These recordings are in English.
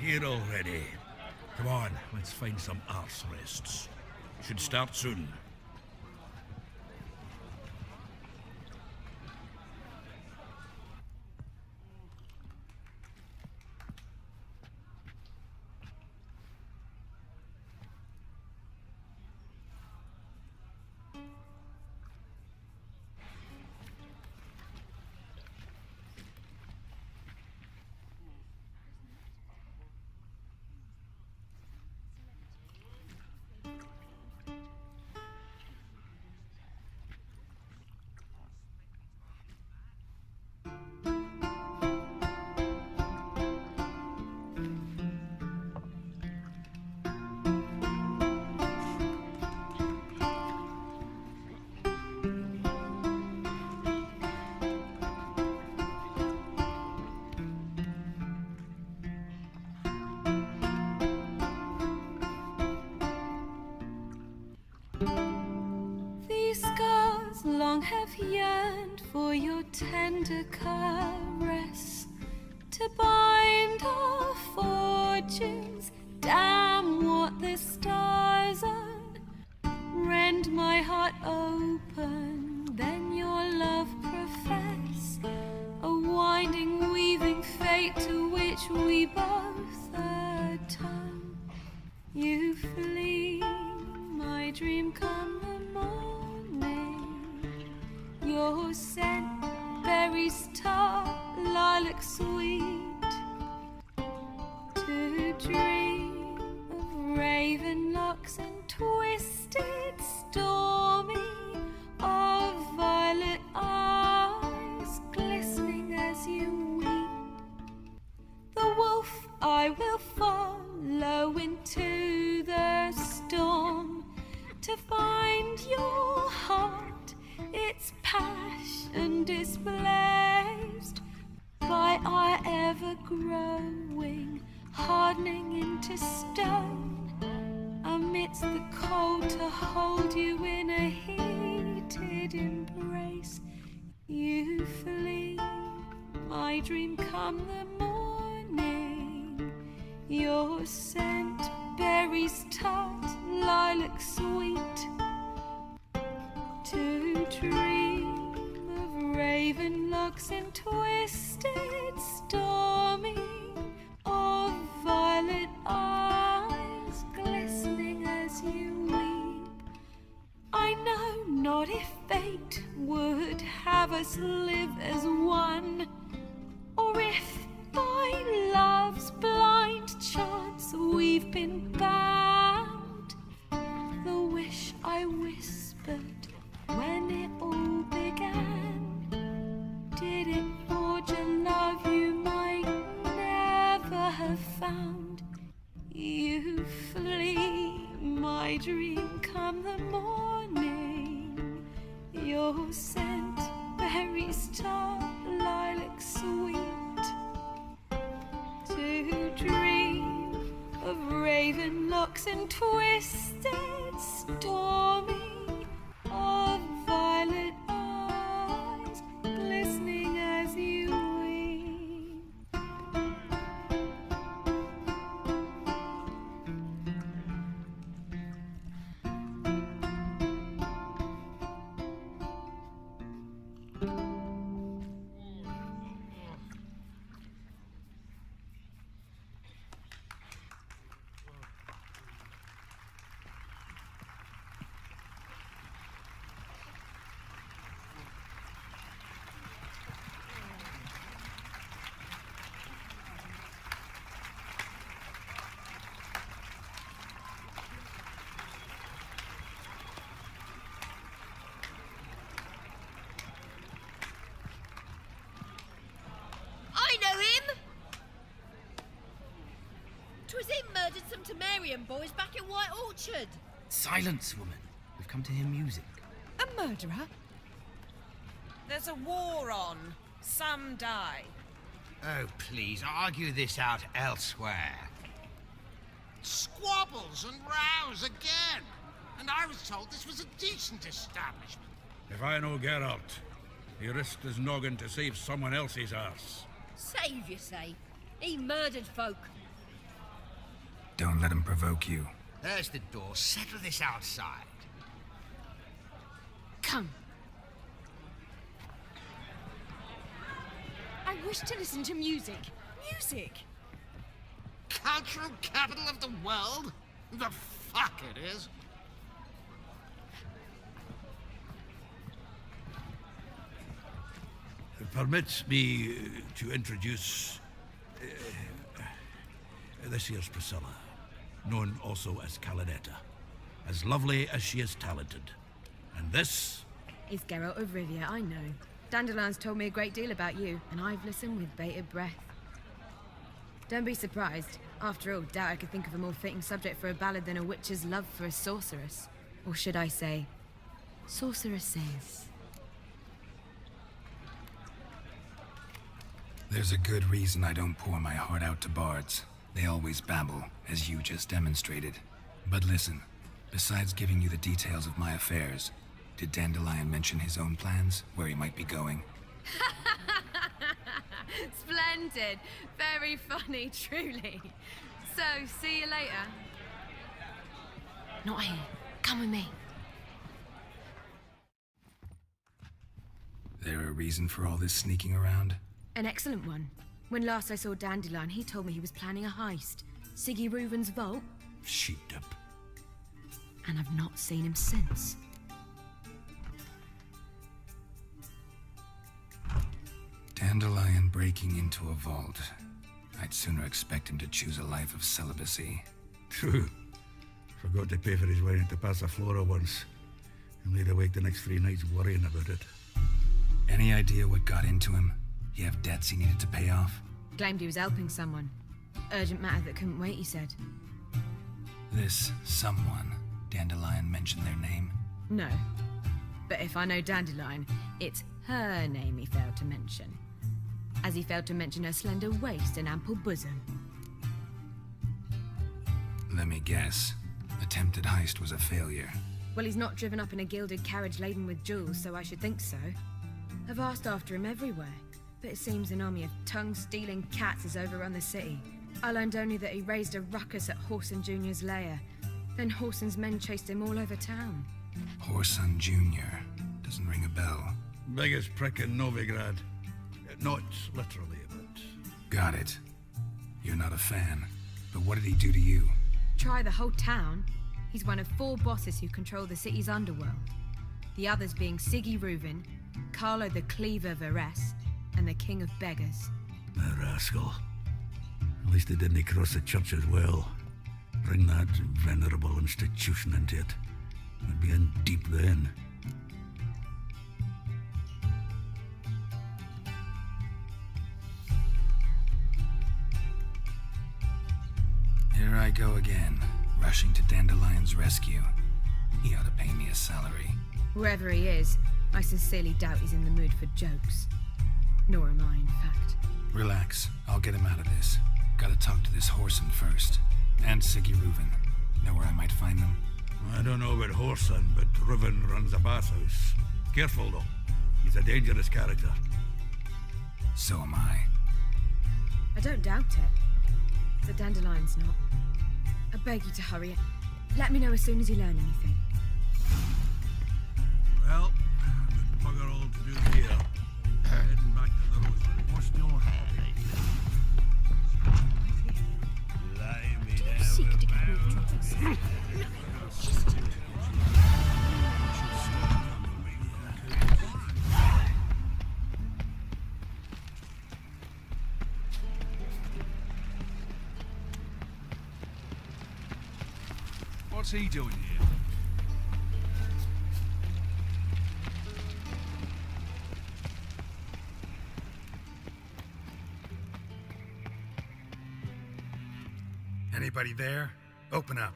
here already. Come on, let's find some arse rests. Should start soon. These scars long have yearned for your tender caress, to bind our fortunes. Damn what the stars are. Rend my heart open, then your love profess, a winding, weaving fate to which we both atone. You flee, my dream come the morning. Your scent, berries tart, lilac sweet. To dream of raven locks and twisted, stormy, of violet eyes glistening as you weep. The wolf I will follow into the storm, to find your heart, its passion displaced by our ever-growing, hardening into stone. Amidst the cold, to hold you in a heated embrace. You flee, my dream come the morning. Your scent, berries tart, lilac sweet. To dream of raven locks and twisted, stormy, of violet eyes glistening as you weep. I know not if fate would have us live as one, or if by love's blind chance we've been bound. The wish I whispered when it all began, did it forge a love you might never have found? You flee, my dream come the morning. Your scent, berries tart, lilac sweet. To dream of raven locks and twisted, stormy, of violet eyes glistening as you weep. I know him! 'Twas him murdered some Temerian boys back in White Orchard. Silence, woman. We've come to hear music. A murderer? There's a war on. Some die. Oh, please, argue this out elsewhere. Squabbles and rows again. And I was told this was a decent establishment. If I know Geralt, he risked his noggin to save someone else's arse. Save, you say? He murdered folk. Don't let him provoke you. There's the door. Settle this outside. Come. I wish to listen to music. Music! Cultural capital of the world? The fuck it is. Permit me to introduce this here's Priscilla, known also as Calinetta, as lovely as she is talented. And this It's Geralt of Rivia, I know. Dandelion's told me a great deal about you, and I've listened with bated breath. Don't be surprised. After all, doubt I could think of a more fitting subject for a ballad than a witch's love for a sorceress. Or should I say, sorceresses. There's a good reason I don't pour my heart out to bards. They always babble, as you just demonstrated. But listen, besides giving you the details of my affairs, did Dandelion mention his own plans, where he might be going? Splendid. Very funny, truly. So, see you later. Not here. Come with me. There a reason for all this sneaking around? An excellent one. When last I saw Dandelion, he told me he was planning a heist. Siggy Reuven's vault. sheep-dip. And I've not seen him since. Dandelion breaking into a vault. I'd sooner expect him to choose a life of celibacy. True. Forgot to pay for his wine at the Passiflora once. And laid awake the next 3 nights worrying about it. Any idea what got into him? He have debts he needed to pay off? Claimed he was helping someone. Urgent matter that couldn't wait, he said. This someone, Dandelion mentioned their name? No. But if I know Dandelion, it's her name he failed to mention. As he failed to mention her slender waist and ample bosom. Let me guess. Attempted heist was a failure. Well, he's not driven up in a gilded carriage laden with jewels, so I should think so. I've asked after him everywhere, but it seems an army of tongue-stealing cats has overrun the city. I learned only that he raised a ruckus at Whoreson Jr.'s lair. Then Whoreson's men chased him all over town. Whoreson Jr. Doesn't ring a bell. Biggest prick in Novigrad. Not literally, but... Got it. You're not a fan. But what did he do to you? Try the whole town. He's one of 4 bosses who control the city's underworld. The others being Siggy Reuven, Carlo the Cleaver Varese, and the King of Beggars. A rascal. At least they didn't cross the church as well. Bring that venerable institution into it. We'd be in deep then. Here I go again, rushing to Dandelion's rescue. He ought to pay me a salary. Whoever he is, I sincerely doubt he's in the mood for jokes. Nor am I, in fact. Relax, I'll get him out of this. Gotta talk to this Whoreson first. And Siggy Reuven. Know where I might find them? I don't know about Whoreson, but Reuven runs a bathhouse. Careful, though. He's a dangerous character. So am I. I don't doubt it. But Dandelion's not. I beg you to hurry. Let me know as soon as you learn anything. Well, there's bugger all to do here. Heading back to the Rosary. What's your hair? Seek to get rid of troubles. What's he doing here? Anybody there? Open up.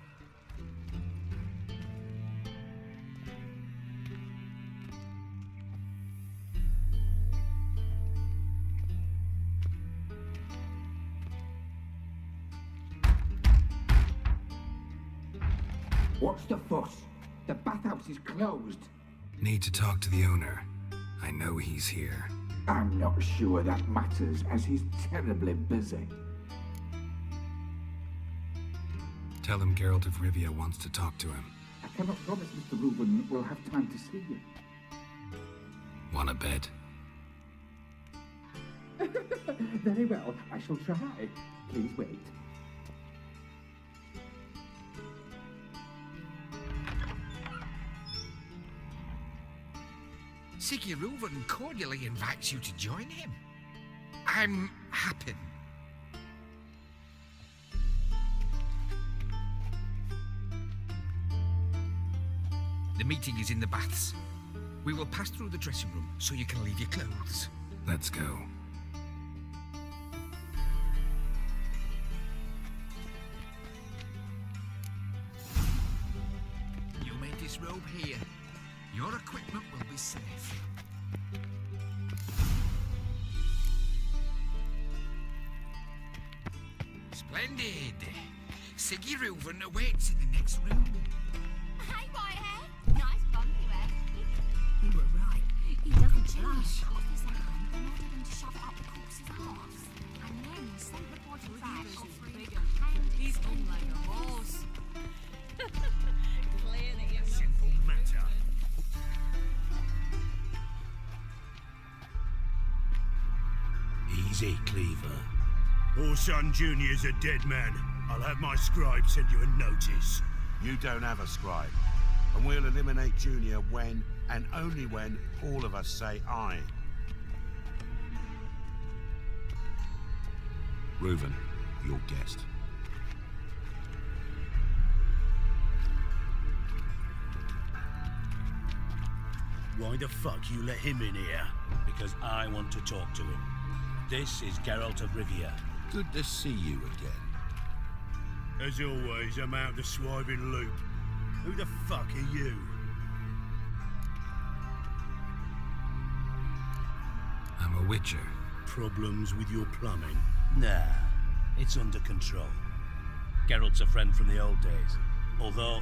What's the fuss? The bathhouse is closed. Need to talk to the owner. I know he's here. I'm not sure that matters, as he's terribly busy. Tell him Geralt of Rivia wants to talk to him. I cannot promise Mr. Reuben will have time to see you. Wanna bet? Very well, I shall try. Please wait. Siggy Reuven cordially invites you to join him. I'm happy. The meeting is in the baths. We will pass through the dressing room so you can leave your clothes. Let's go. You made this robe here. Your equipment will be safe. Splendid. Siggy Reuven awaits in the next room. Hey, Whitehead. Nice bum you had. You were right. He doesn't blush. Cut off his hand and ordered him to shove it up the corpse's arse. And then he sent the body back offering a hand. He's on like a horse. Clearly, it was Simple matter. Easy, Cleaver. Orson Jr.'s a dead man. I'll have my scribe send you a notice. You don't have a scribe. And we'll eliminate Junior when, and only when, all of us say aye. Reuven, your guest. Why the fuck you let him in here? Because I want to talk to him. This is Geralt of Rivia. Good to see you again. As always, I'm out the swiving loop. Who the fuck are you? I'm a witcher. Problems with your plumbing? Nah, it's under control. Geralt's a friend from the old days. Although,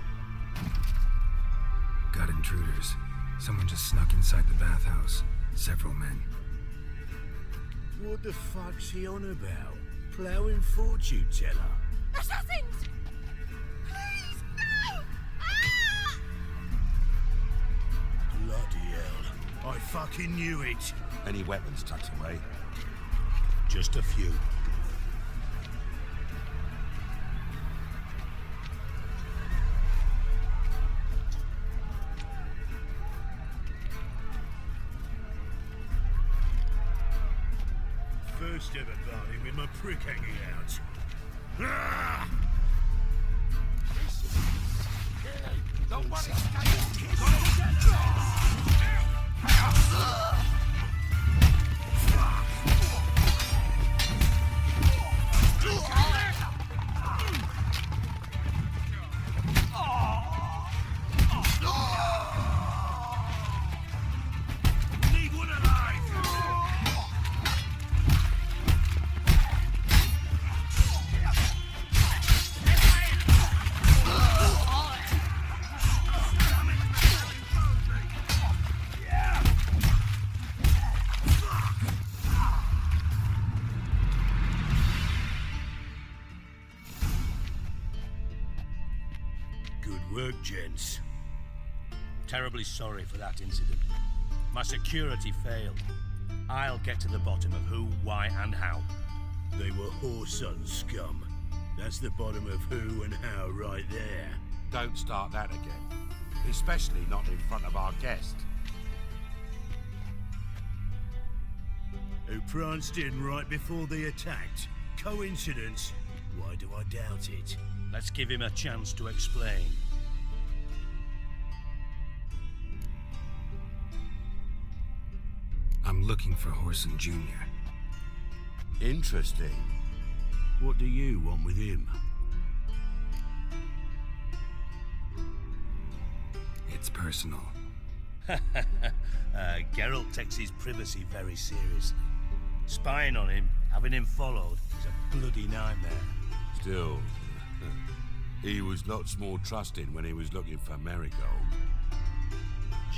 Got intruders. Someone just snuck inside the bathhouse. Several men. What the fuck's he on about? Ploughing fortune teller? Assassins! Please, no! Ah! Bloody hell. I fucking knew it. Any weapons tucked away? Just a few. First ever party with my prick hanging out. Ah! Don't worry, Leave one alive! Good work, gents. terribly sorry for that incident. My security failed. I'll get to the bottom of who, why, and how. They were Whoreson scum. That's the bottom of who and how right there. Don't start that again. Especially not in front of our guest. Who pranced in right before they attacked. Coincidence? Why do I doubt it? Let's give him a chance to explain. I'm looking for Whoreson Jr. Interesting. What do you want with him? It's personal. Geralt takes his privacy very seriously. Spying on him, having him followed, is a bloody nightmare. Still, he was lots more trusting when he was looking for Marigold.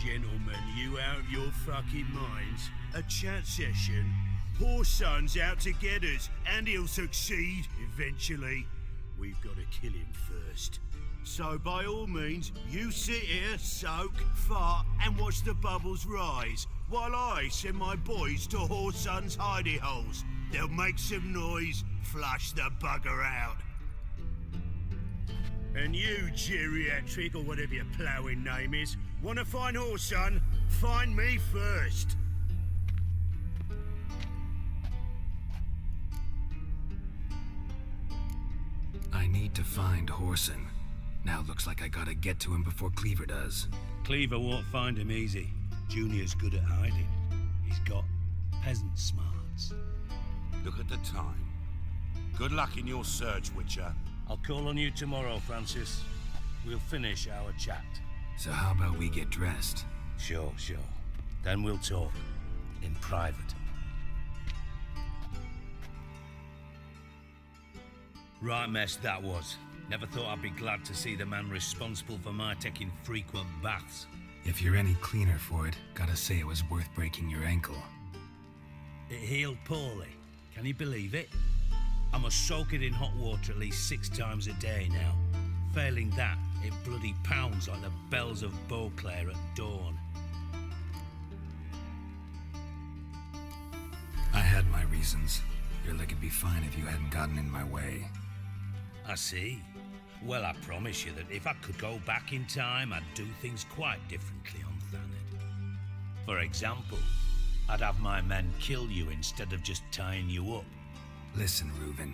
Gentlemen, you out of your fucking minds? A chat session? Whoreson's out to get us, and he'll succeed, eventually. we've got to kill him first. So by all means, you sit here, soak, fart, and watch the bubbles rise, while I send my boys to Whoreson's hidey holes. They'll make some noise, flush the bugger out. And you, geriatric, or whatever your ploughing name is, want to find Whoreson? Find me first. I need to find Whoreson. Now looks like I gotta get to him before Cleaver does. Cleaver won't find him easy. Junior's good at hiding. He's got peasant smarts. Look at the time. Good luck in your search, Witcher. I'll call on you tomorrow, Francis. We'll finish our chat. So how about we get dressed? Sure. Then we'll talk. In private. Right mess that was. Never thought I'd be glad to see the man responsible for my taking frequent baths. If you're any cleaner for it, gotta say it was worth breaking your ankle. It healed poorly. Can you believe it? I must soak it in hot water at least 6 times a day now. Failing that, it bloody pounds like the bells of Beauclair at dawn. I had my reasons. Your leg would be fine if you hadn't gotten in my way. I see. Well, I promise you that if I could go back in time, I'd do things quite differently on Thanedd. For example, I'd have my men kill you instead of just tying you up. Listen, Reuven.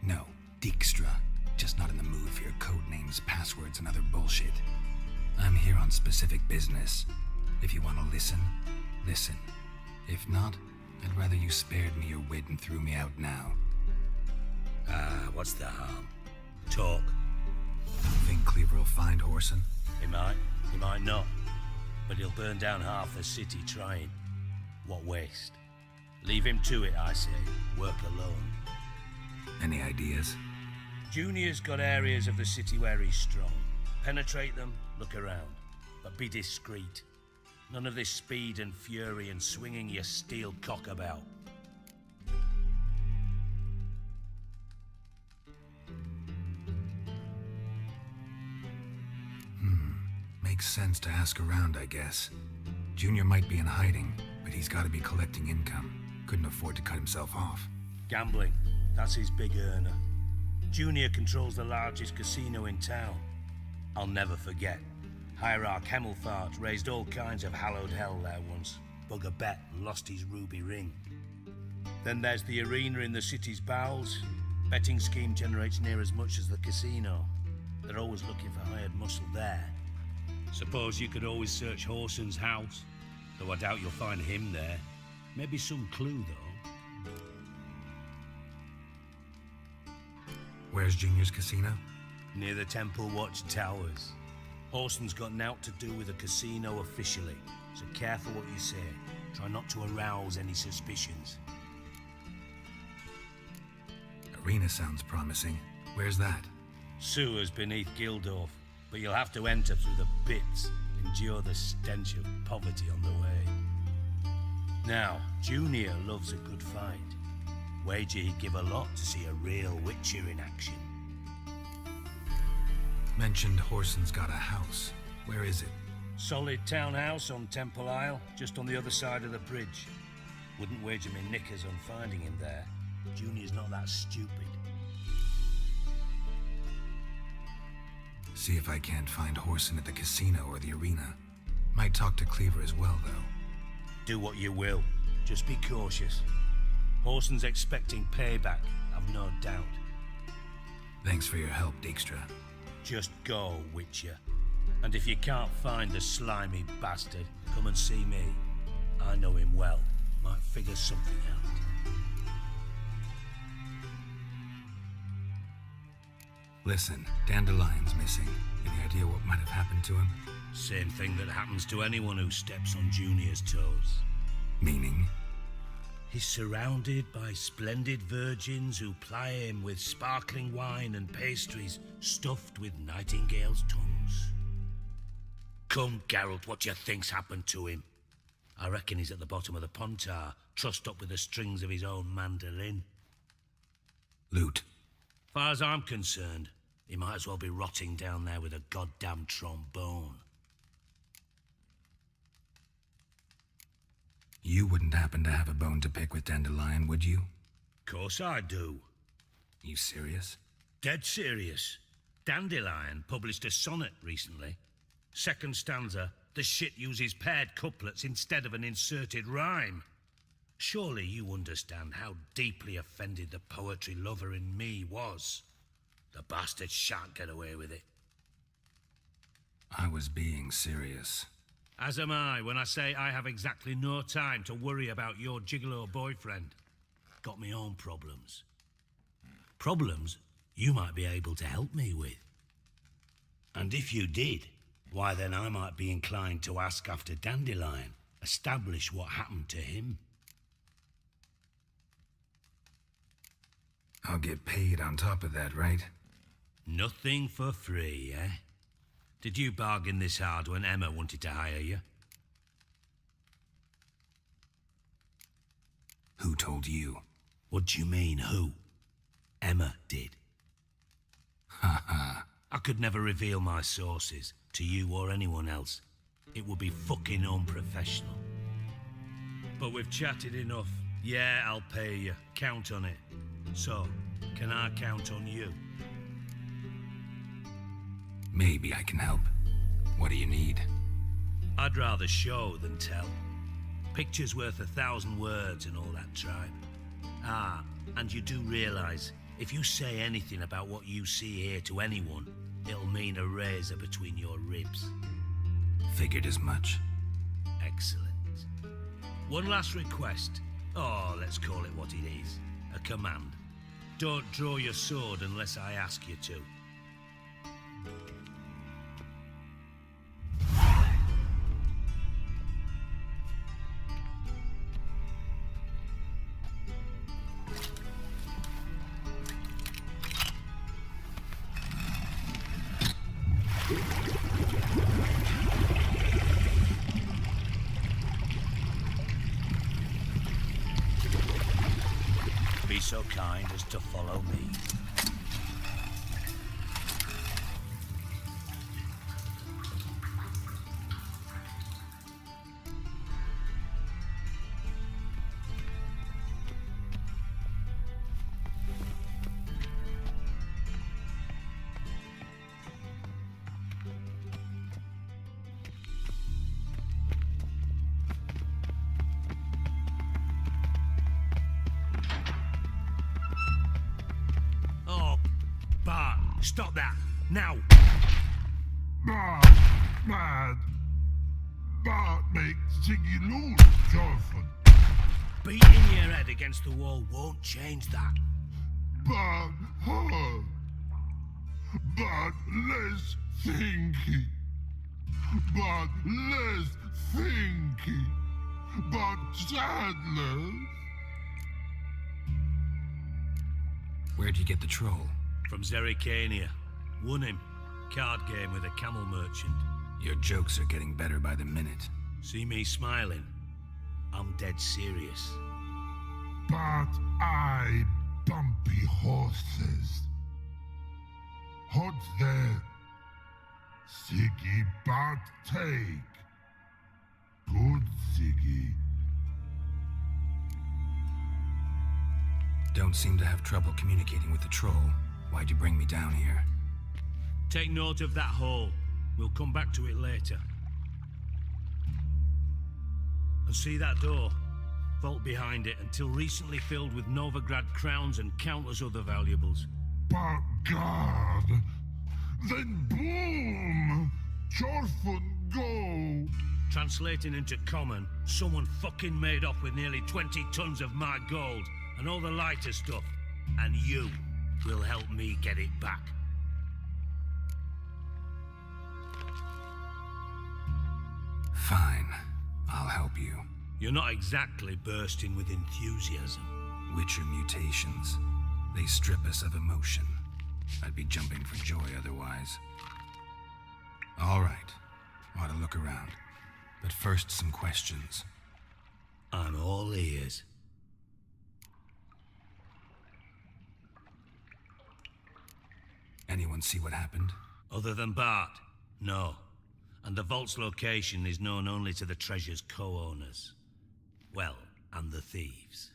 No, Dijkstra. Just not in the mood for your code names, passwords, and other bullshit. I'm here on specific business. If you want to listen, listen. If not, I'd rather you spared me your wit and threw me out now. What's the harm? Talk. Think Cleaver will find Whoreson? He might not. But he'll burn down half the city trying. What waste? Leave him to it, I say. Work alone. Any ideas? Junior's got areas of the city where he's strong. Penetrate them, look around. But be discreet. None of this speed and fury and swinging your steel cock about. Makes sense to ask around, I guess. Junior might be in hiding, but he's gotta be collecting income. Couldn't afford to cut himself off. Gambling. That's his big earner. Junior controls the largest casino in town. I'll never forget. Hierarch Hemmelfart raised all kinds of hallowed hell there once. Bugger bet and lost his ruby ring. Then there's the arena in the city's bowels. Betting scheme generates near as much as the casino. They're always looking for hired muscle there. Suppose you could always search Whoreson's house, though I doubt you'll find him there. Maybe some clue, though. Where's Junior's casino? Near the Temple Watch Towers. Whoreson's got nought to do with the casino officially, so careful what you say. Try not to arouse any suspicions. Arena sounds promising. Where's that? Sewers beneath Gildorf, but you'll have to enter through the pits, endure the stench of poverty on the way. Now, Junior loves a good fight. Wager he'd give a lot to see a real Witcher in action. Mentioned Whoreson's got a house. Where is it? Solid townhouse on Temple Isle, just on the other side of the bridge. Wouldn't wager me knickers on finding him there. Junior's not that stupid. See if I can't find Whoreson at the casino or the arena. Might talk to Cleaver as well, though. Do what you will. Just be cautious. Whoreson's expecting payback, I've no doubt. Thanks for your help, Dijkstra. Just go, Witcher. And if you can't find the slimy bastard, come and see me. I know him well. Might figure something out. Listen, Dandelion's missing. Any idea what might have happened to him? Same thing that happens to anyone who steps on Junior's toes. Meaning? He's surrounded by splendid virgins who ply him with sparkling wine and pastries stuffed with nightingales' tongues. Come, Geralt, what do you think's happened to him? I reckon he's at the bottom of the Pontar, trussed up with the strings of his own mandolin. Loot. Far as I'm concerned, he might as well be rotting down there with a goddamn trombone. You wouldn't happen to have a bone to pick with Dandelion, would you? Course I do. You serious? Dead serious. Dandelion published a sonnet recently. Second stanza, the shit uses paired couplets instead of an inserted rhyme. Surely you understand how deeply offended the poetry lover in me was. The bastard shan't get away with it. I was being serious. As am I when I say I have exactly no time to worry about your gigolo boyfriend. Got me own problems. Problems you might be able to help me with. And if you did, why then I might be inclined to ask after Dandelion, establish what happened to him. I'll get paid on top of that, right? Nothing for free, eh? Did you bargain this hard when Emma wanted to hire you? Who told you? What do you mean, who? Emma did. Ha ha. I could never reveal my sources to you or anyone else. It would be fucking unprofessional. But we've chatted enough. Yeah, I'll pay you. Count on it. So, can I count on you? Maybe I can help. What do you need? I'd rather show than tell. Picture's worth 1,000 words and all that tribe. Ah, and you do realise, if you say anything about what you see here to anyone, it'll mean a razor between your ribs. Figured as much. Excellent. One last request. Oh, let's call it what it is. A command. Don't draw your sword unless I ask you to. Be so kind as to follow me. Stop that! Now! Bad makes Ziggy lose, Jorfin. Beating your head against the wall won't change that. But hard. But less thinky. But less thinky. But sadless. Where'd you get the troll? From Zerrikania. Won him. Card game with a camel merchant. Your jokes are getting better by the minute. See me smiling? I'm dead serious. But I bumpy horses. What's there? Ziggy but take. Good Ziggy. Don't seem to have trouble communicating with the troll. Why'd you bring me down here? Take note of that hole. We'll come back to it later. And see that door? Vault behind it, until recently filled with Novigrad crowns and countless other valuables. But God! Then boom! Jorfin go! Translating into common, someone fucking made off with nearly 20 tons of my gold and all the lighter stuff. And you will help me get it back. Fine. I'll help you. You're not exactly bursting with enthusiasm. Witcher mutations. They strip us of emotion. I'd be jumping for joy otherwise. All right. Ought to look around. But first, some questions. I'm all ears. Anyone see what happened? Other than Bart? No. And the vault's location is known only to the treasure's co-owners. Well, and the thieves.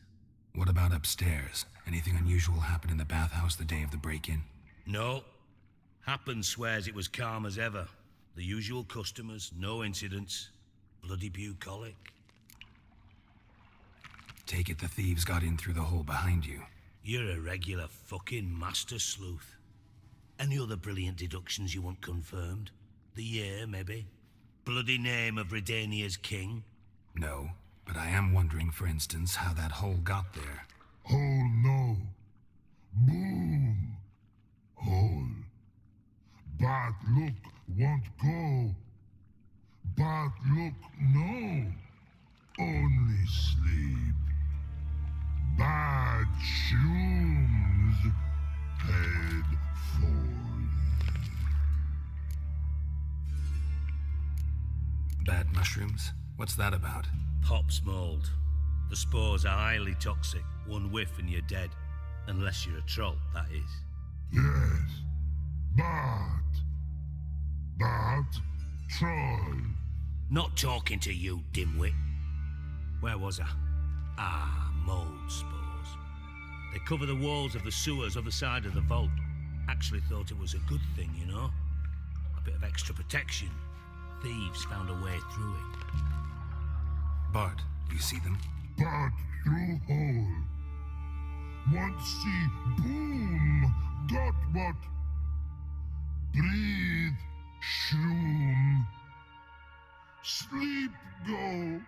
What about upstairs? Anything unusual happen in the bathhouse the day of the break-in? No. Happen swears it was calm as ever. The usual customers, no incidents. Bloody bucolic. Take it the thieves got in through the hole behind you. You're a regular fucking master sleuth. Any other brilliant deductions you want confirmed? The year, maybe? Bloody name of Redania's king? No, but I am wondering, for instance, how that hole got there. Hole no. Boom. Hole. Bad look won't go. Bad look no. Only sleep. Bad shrooms. Head falls. Bad mushrooms? What's that about? Pop's mold. The spores are highly toxic. One whiff and you're dead. Unless you're a troll, that is. Yes. Bad. Bad troll. Not talking to you, dimwit. Where was I? Ah, mold spores. They cover the walls of the sewers other side of the vault. Actually thought it was a good thing, you know? A bit of extra protection. Thieves found a way through it. Bart, you see them? Bad through hole. Want see boom. Got what? Breathe. Shroom. Sleep go.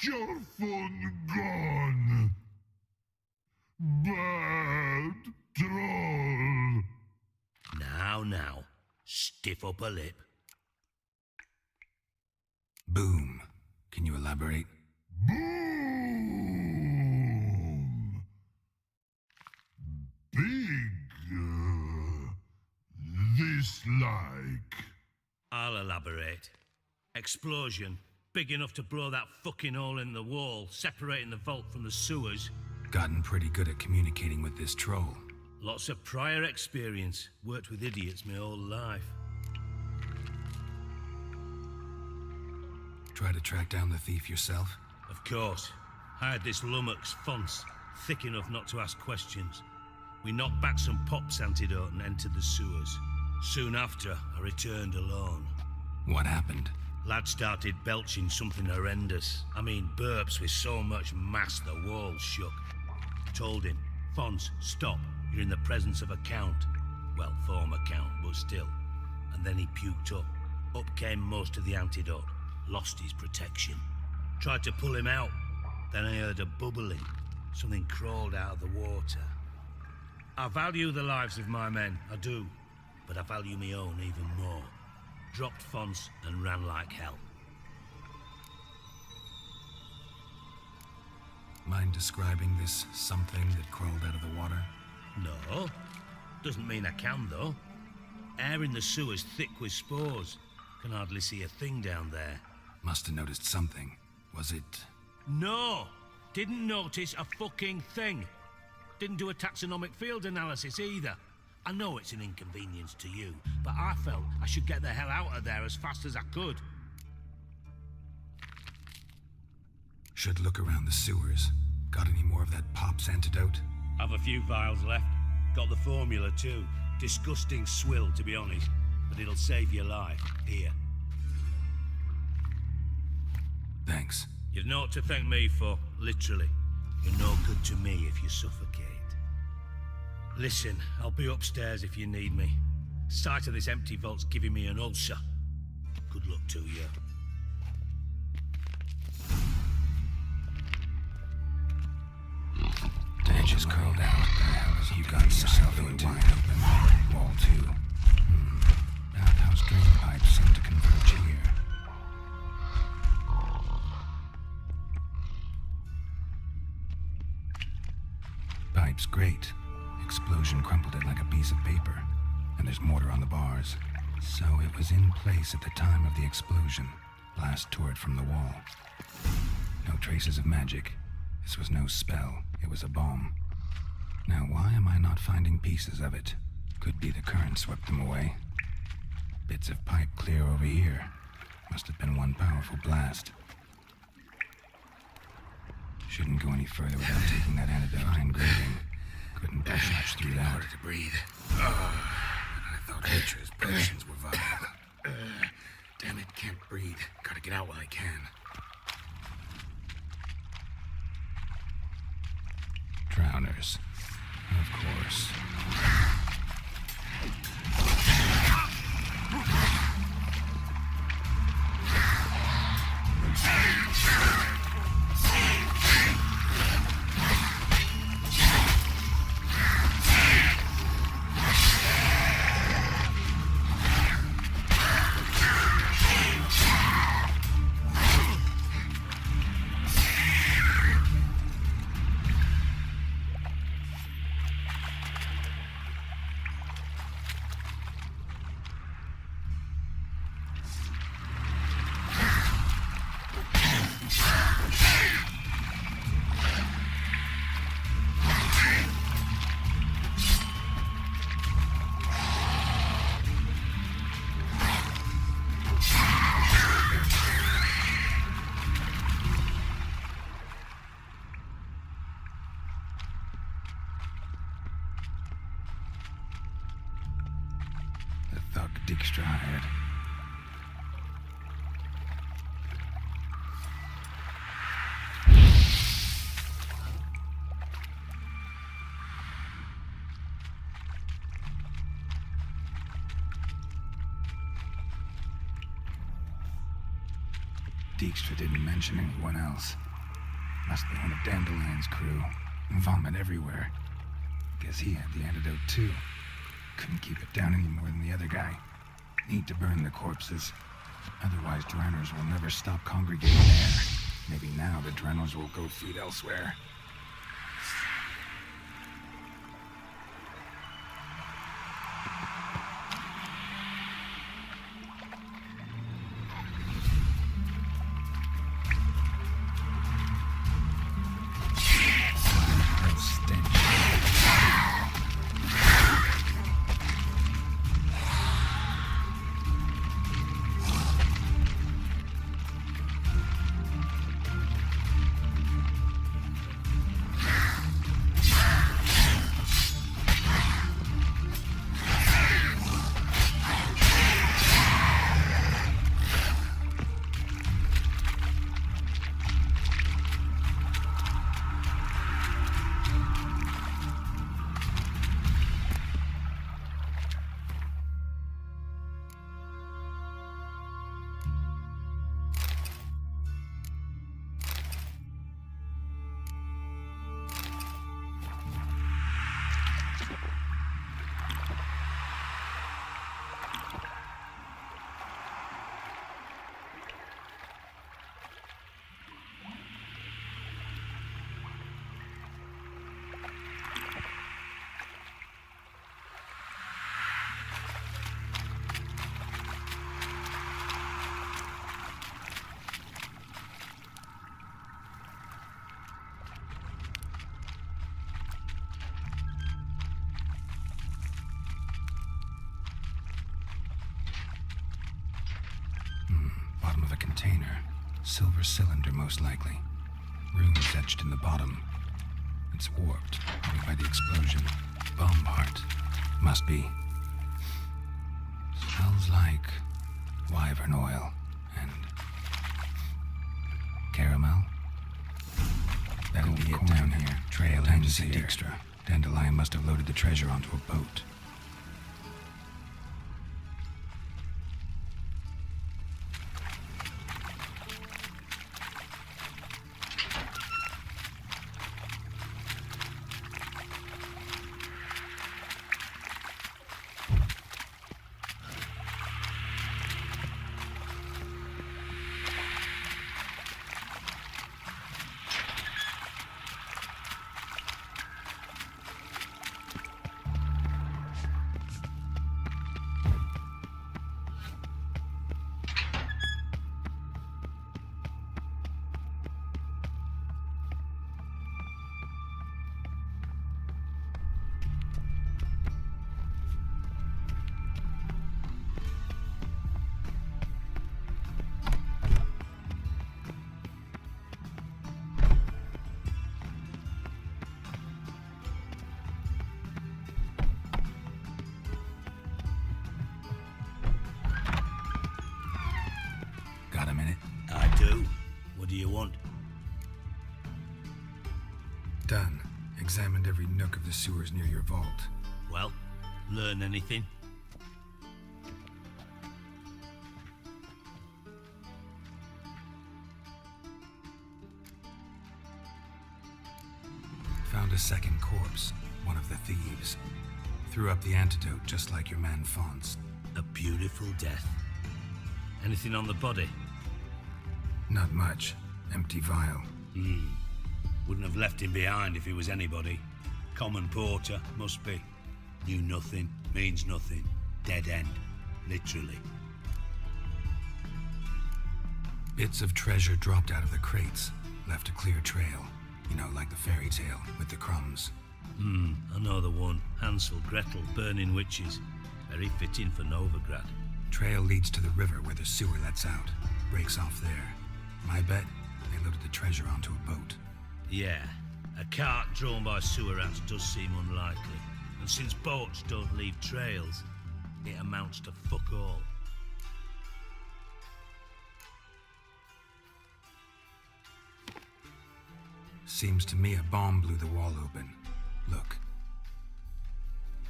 Your phone gone. Bad troll. Now, stiff upper lip. Boom. Can you elaborate? Boom. Big. This like. I'll elaborate. Explosion. Big enough to blow that fucking hole in the wall, separating the vault from the sewers. Gotten pretty good at communicating with this troll. Lots of prior experience. Worked with idiots my whole life. Try to track down the thief yourself? Of course. Hired this lummox, Fonce, thick enough not to ask questions. We knocked back some Pop's antidote and entered the sewers. Soon after, I returned alone. What happened? Lad started belching something horrendous. I mean, burps with so much mass the walls shook. Told him, Fonce, stop. You're in the presence of a count. Well, former count, but still. And then he puked up. Up came most of the antidote. Lost his protection. Tried to pull him out. Then I heard a bubbling. Something crawled out of the water. I value the lives of my men, I do. But I value my own even more. Dropped Fonce and ran like hell. Mind describing this something that crawled out of the water? No. Doesn't mean I can, though. Air in the sewer's thick with spores. Can hardly see a thing down there. Must have noticed something. Was it... No! Didn't notice a fucking thing. Didn't do a taxonomic field analysis either. I know it's an inconvenience to you, but I felt I should get the hell out of there as fast as I could. Should look around the sewers. Got any more of that Pop's antidote? Have a few vials left. Got the formula too. Disgusting swill, to be honest. But it'll save your life. Here. Thanks. You've naught to thank me for, literally. You're no good to me if you suffocate. Listen, I'll be upstairs if you need me. Sight of this empty vault's giving me an ulcer. Good luck to you. Edges curled out. You got yourself into wide open. Wall 2. Bathhouse drain pipes seem to converge here. Pipe's great. Explosion crumpled it like a piece of paper. And there's mortar on the bars. So it was in place at the time of the explosion. Blast tore it from the wall. No traces of magic. This was no spell. It was a bomb. Now, why am I not finding pieces of it? Could be the current swept them away. Bits of pipe clear over here. Must have been one powerful blast. Shouldn't go any further without taking that antidote. Fine grating. Couldn't push much through that. Harder to breathe. I thought Nature's potions were viable. Damn it, can't breathe. Gotta get out while I can. Drowners. Of course. The thug Dijkstra hired. Dijkstra didn't mention anyone else. Must be one of Dandelion's crew. Vomit everywhere. Guess he had the antidote too. Couldn't keep it down any more than the other guy. Need to burn the corpses. Otherwise, Draenors will never stop congregating there. Maybe now the Draenors will go feed elsewhere. Bottom of a container. Silver cylinder, most likely. Runes etched in the bottom. It's warped, probably by the explosion. Bomb part. Must be. Smells like wyvern oil and caramel. That'll be it down here. Trail ends here. Dijkstra. Dandelion must have loaded the treasure onto a boat. Done. Examined every nook of the sewers near your vault. Well, learn anything? Found a second corpse, one of the thieves. Threw up the antidote just like your man Fonz. A beautiful death. Anything on the body? Not much. Empty vial. Wouldn't have left him behind if he was anybody. Common porter, must be. Knew nothing, means nothing. Dead end. Literally. Bits of treasure dropped out of the crates. Left a clear trail. You know, like the fairy tale with the crumbs. I know the one. Hansel, Gretel, burning witches. Very fitting for Novigrad. Trail leads to the river where the sewer lets out. Breaks off there. My bet, they loaded the treasure onto a boat. Yeah, a cart drawn by sewer rats does seem unlikely. And since boats don't leave trails, it amounts to fuck all. Seems to me a bomb blew the wall open. Look.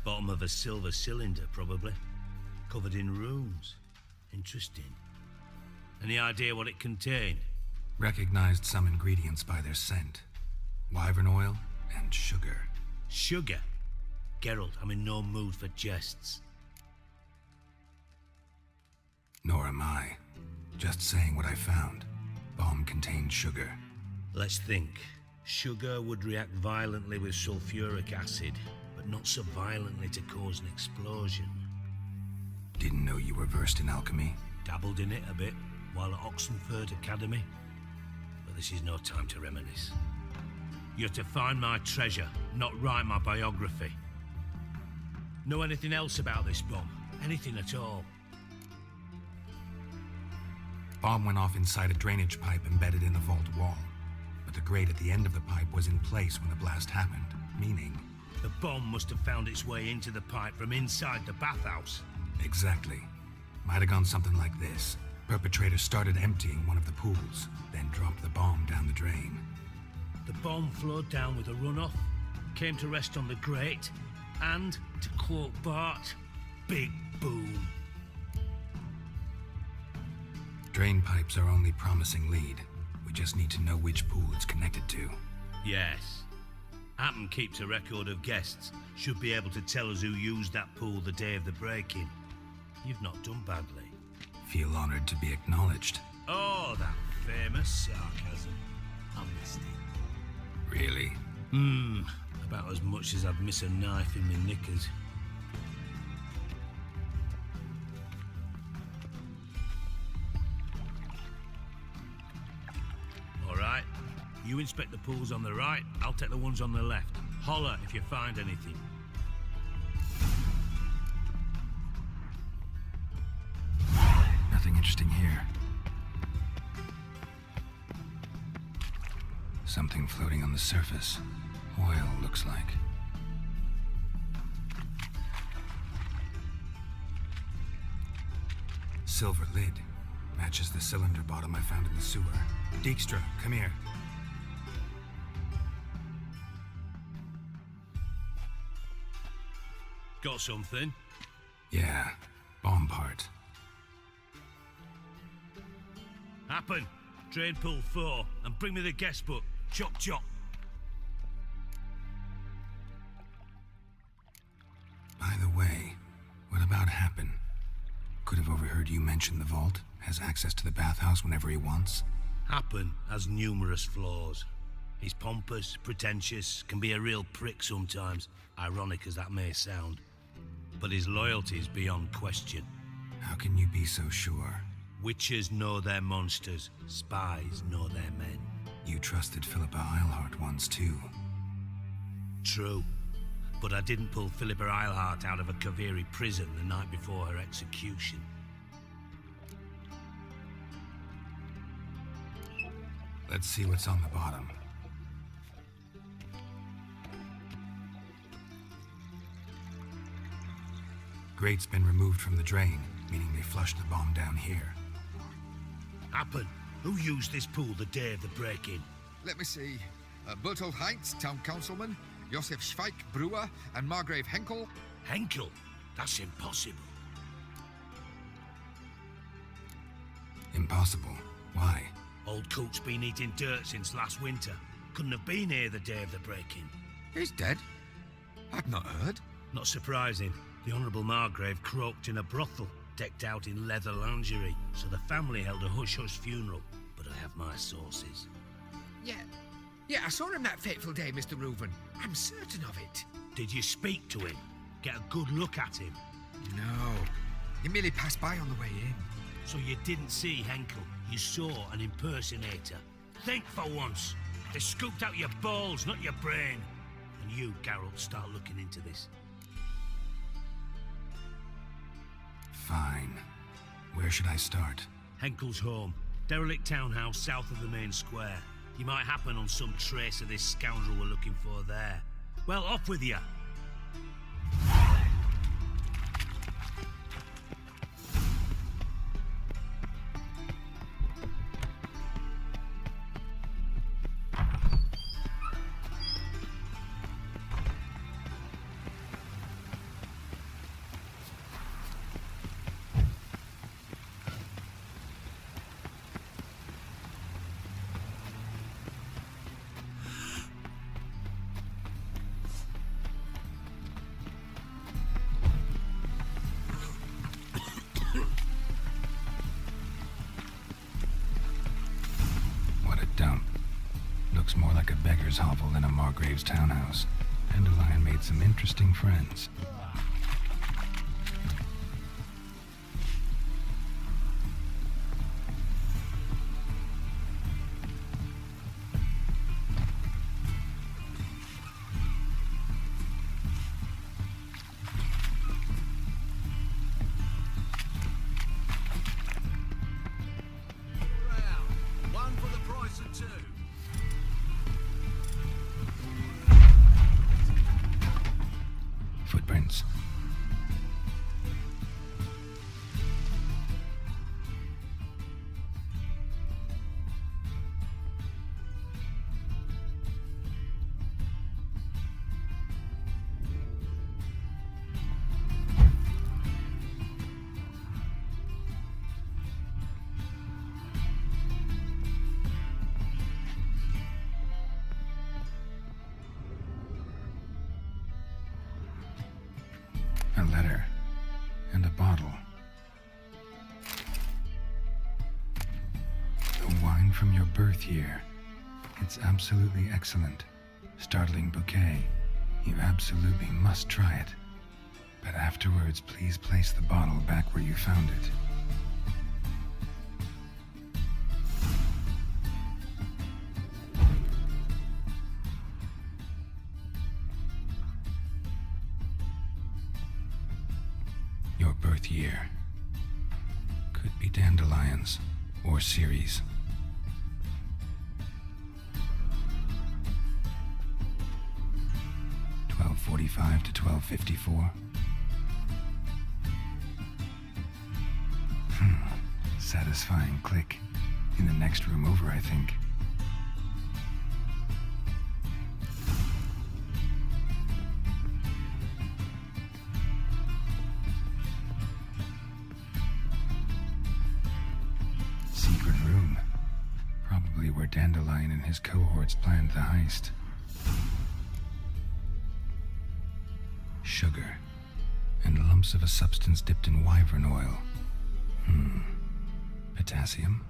Bottom of a silver cylinder, probably. Covered in runes. Interesting. Any idea what it contained? Recognized some ingredients by their scent. Wyvern oil and sugar. Sugar? Geralt, I'm in no mood for jests. Nor am I. Just saying what I found. Bomb contained sugar. Let's think. Sugar would react violently with sulfuric acid, but not so violently to cause an explosion. Didn't know you were versed in alchemy. Dabbled in it a bit while at Oxenford Academy. But this is no time to reminisce. You're to find my treasure, not write my biography. Know anything else about this bomb? Anything at all? Bomb went off inside a drainage pipe embedded in the vault wall. But the grate at the end of the pipe was in place when the blast happened, meaning... The bomb must have found its way into the pipe from inside the bathhouse. Exactly. Might have gone something like this. Perpetrator started emptying one of the pools, then dropped the bomb down the drain. The bomb flowed down with a runoff, came to rest on the grate, and, to quote Bart, big boom. Drain pipes are only promising lead. We just need to know which pool it's connected to. Yes. Hammond keeps a record of guests. Should be able to tell us who used that pool the day of the break-in. You've not done badly. Feel honored to be acknowledged. Oh, that famous sarcasm. I missed it. Really? About as much as I'd miss a knife in my knickers. All right. You inspect the pools on the right, I'll take the ones on the left. Holler if you find anything. Nothing interesting here. Something floating on the surface. Oil, looks like. Silver lid. Matches the cylinder bottom I found in the sewer. Dijkstra, come here. Got something? Yeah, bomb part. Happen. Drain pool 4 and bring me the guest book. Chop chop. By the way, what about Happen? Could have overheard you mention the vault. Has access to the bathhouse whenever he wants. Happen has numerous flaws. He's pompous, pretentious, can be a real prick sometimes, ironic as that may sound. But his loyalty is beyond question. How can you be so sure? Witches know their monsters, spies know their men. You trusted Philippa Eilhart once too. True. But I didn't pull Philippa Eilhart out of a Kaviri prison the night before her execution. Let's see what's on the bottom. Grate's been removed from the drain, meaning they flushed the bomb down here. Happen. Who used this pool the day of the break-in? Let me see. Bertolt Heinz, town councilman, Josef Schweik, brewer, and Margrave Henkel. Henkel? That's impossible. Impossible? Why? Old Coot's been eating dirt since last winter. Couldn't have been here the day of the break-in. He's dead? I'd not heard. Not surprising. The Honourable Margrave croaked in a brothel, decked out in leather lingerie, so the family held a hush-hush funeral. But I have my sources. Yeah, I saw him that fateful day, Mr. Reuven. I'm certain of it. Did you speak to him? Get a good look at him? No, he merely passed by on the way in. So you didn't see Henkel, you saw an impersonator. Think for once. They scooped out your balls, not your brain. And you, Geralt, start looking into this. Fine. Where should I start? Henkel's home. Derelict townhouse south of the main square. You might happen on some trace of this scoundrel we're looking for there. Well, off with you. Looks more like a beggar's hovel than a Margrave's townhouse. Dandelion made some interesting friends. One for the price of two. Footprints. A letter. And a bottle. The wine from your birth year. It's absolutely excellent. Startling bouquet. You absolutely must try it. But afterwards, please place the bottle back where you found it. Your birth year. Could be dandelions or Ceres. (1245 to 1254). Satisfying click. In the next room over, I think. Secret room. Probably where Dandelion and his cohorts planned the heist. Sugar. And lumps of a substance dipped in wyvern oil. Potassium?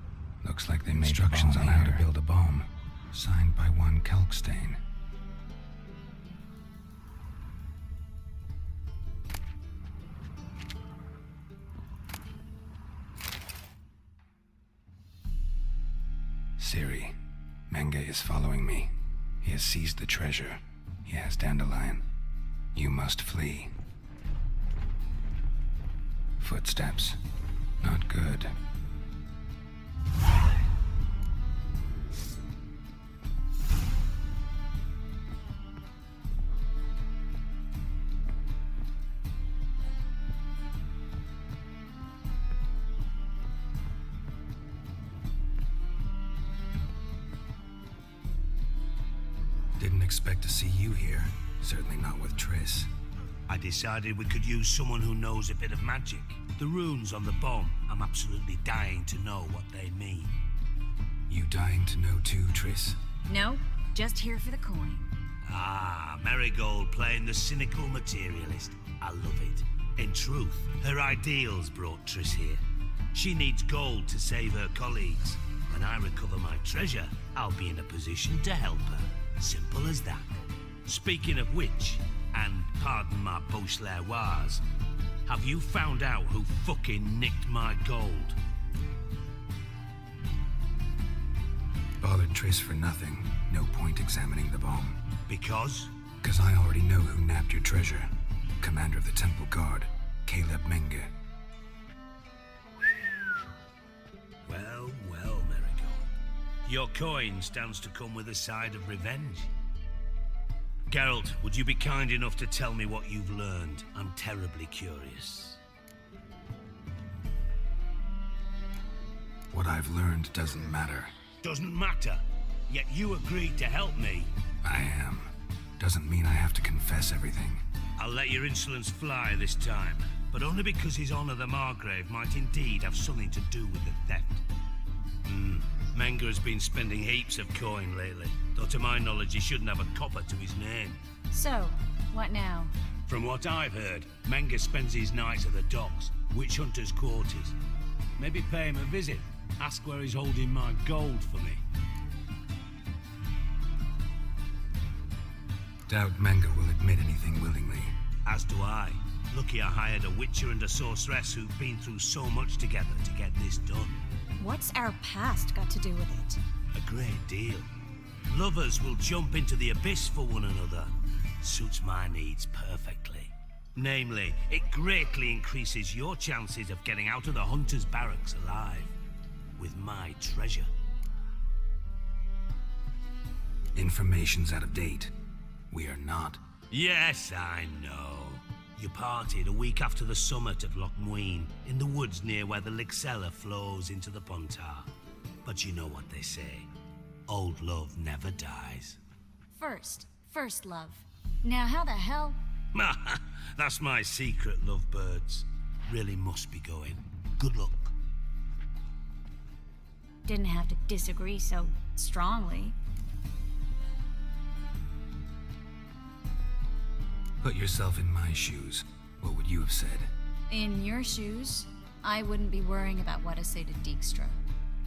Looks like they made instructions on how to build a bomb. Signed by one Kalkstein. Ciri, Menge is following me. He has seized the treasure. He has Dandelion. You must flee. Footsteps. Not good. Didn't expect to see you here. Certainly not with Triss. I decided we could use someone who knows a bit of magic. The runes on the bomb, I'm absolutely dying to know what they mean. You dying to know too, Triss? No, just here for the coin. Ah, Marigold playing the cynical materialist. I love it. In truth, her ideals brought Triss here. She needs gold to save her colleagues. When I recover my treasure, I'll be in a position to help her. Simple as that. Speaking of which, and pardon my Beauclervois, have you found out who fucking nicked my gold? Bothered Triss for nothing. No point examining the bomb. Because? Because I already know who nabbed your treasure. Commander of the Temple Guard, Caleb Menge. Well, well, Marigold. Your coin stands to come with a side of revenge. Geralt, would you be kind enough to tell me what you've learned? I'm terribly curious. What I've learned doesn't matter. Doesn't matter? Yet you agreed to help me. I am. Doesn't mean I have to confess everything. I'll let your insolence fly this time, but only because His Honor the Margrave might indeed have something to do with the theft. Menge has been spending heaps of coin lately, though to my knowledge he shouldn't have a copper to his name. So, what now? From what I've heard, Menge spends his nights at the docks, witch hunters' quarters. Maybe pay him a visit, ask where he's holding my gold for me. Doubt Menge will admit anything willingly. As do I. Lucky I hired a witcher and a sorceress who've been through so much together to get this done. What's our past got to do with it? A great deal. Lovers will jump into the abyss for one another. Suits my needs perfectly. Namely, it greatly increases your chances of getting out of the hunter's barracks alive. With my treasure. Information's out of date. We are not. Yes, I know. You parted a week after the summit of Loch Muin, in the woods near where the Lixella flows into the Pontar. But you know what they say. Old love never dies. First love. Now how the hell? That's my secret, lovebirds. Really must be going. Good luck. Didn't have to disagree so strongly. Put yourself in my shoes. What would you have said? In your shoes, I wouldn't be worrying about what to say to Dijkstra.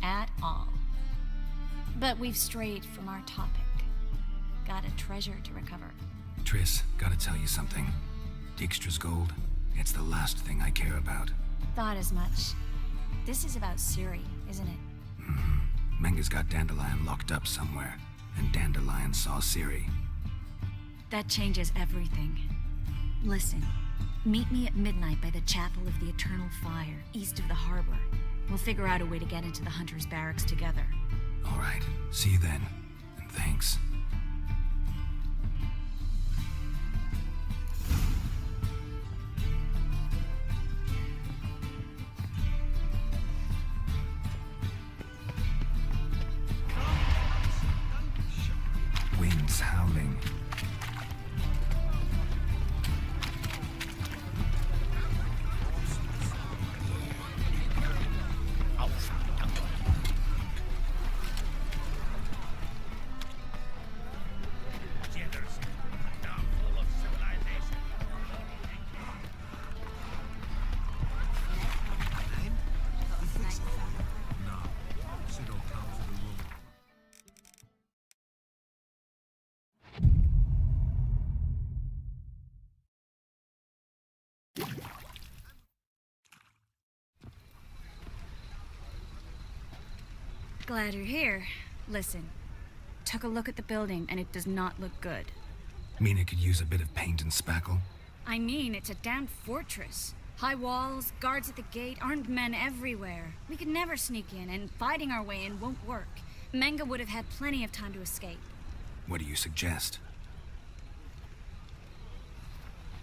At all. But we've strayed from our topic. Got a treasure to recover. Triss, gotta tell you something. Dijkstra's gold, it's the last thing I care about. Thought as much. This is about Ciri, isn't it? Menge's got Dandelion locked up somewhere, and Dandelion saw Ciri. That changes everything. Listen, meet me at midnight by the Chapel of the Eternal Fire, east of the harbor. We'll figure out a way to get into the Hunter's barracks together. All right, see you then, and thanks. Winds howling. Glad you're here. Listen, took a look at the building and it does not look good. Mean it could use a bit of paint and spackle? I mean, it's a damn fortress. High walls, guards at the gate, armed men everywhere. We could never sneak in, and fighting our way in won't work. Menge would have had plenty of time to escape. What do you suggest?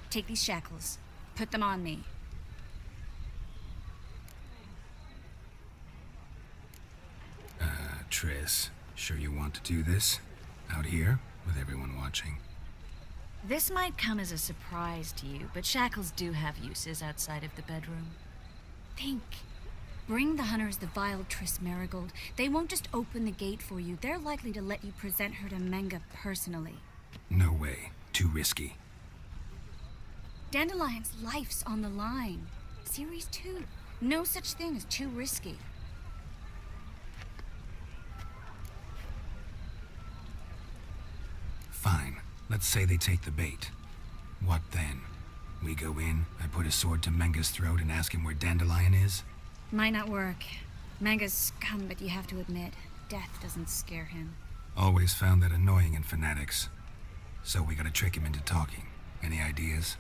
Take these shackles. Put them on me. Triss, sure you want to do this? Out here? with everyone watching. This might come as a surprise to you, but shackles do have uses outside of the bedroom. Think. Bring the hunters the vile Triss Merigold. They won't just open the gate for you. They're likely to let you present her to Menga personally. No way. Too risky. Dandelion's life's on the line. Series 2. No such thing as too risky. Fine. Let's say they take the bait. What then? We go in, I put a sword to Menga's throat and ask him where Dandelion is? Might not work. Menga's scum, but you have to admit, death doesn't scare him. Always found that annoying in fanatics. So we gotta trick him into talking. Any ideas?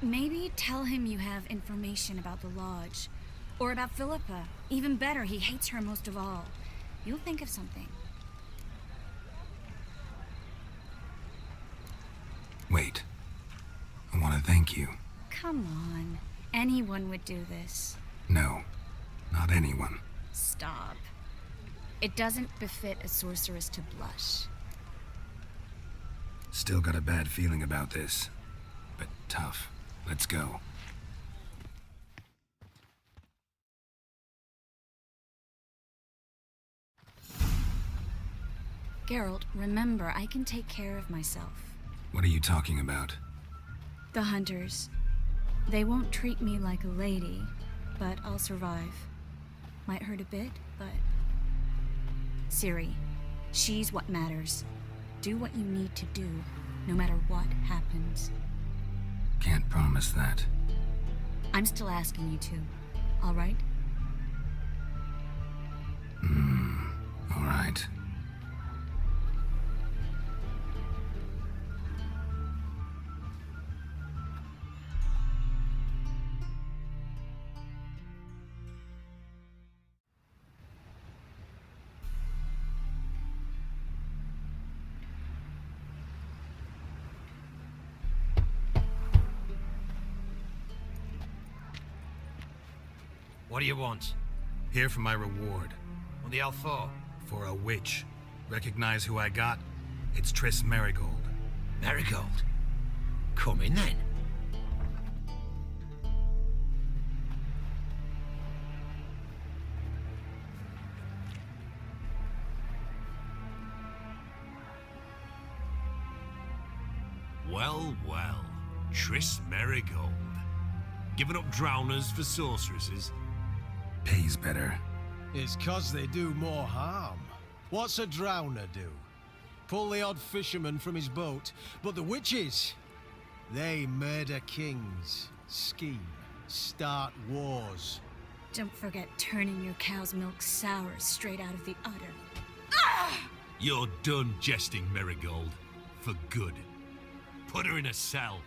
Maybe tell him you have information about the Lodge. Or about Philippa. Even better, he hates her most of all. You'll think of something. Wait. I want to thank you. Come on. Anyone would do this. No. Not anyone. Stop. It doesn't befit a sorceress to blush. Still got a bad feeling about this. But tough. Let's go. Geralt, remember, I can take care of myself. What are you talking about? The hunters. They won't treat me like a lady, but I'll survive. Might hurt a bit, but... Ciri, she's what matters. Do what you need to do, no matter what happens. Can't promise that. I'm still asking you to, all right? All right. What do you want? Here for my reward. What the hell for? For a witch. Recognize who I got? It's Triss Merigold. Merigold? Come in then. Well, well. Triss Merigold. Giving up drowners for sorceresses? Pays better. It's 'cause they do more harm. What's a drowner do? Pull the odd fisherman from his boat. But the witches, they murder kings, scheme, start wars. Don't forget turning your cow's milk sour straight out of the udder. You're done jesting, Merigold. For good. Put her in a cell.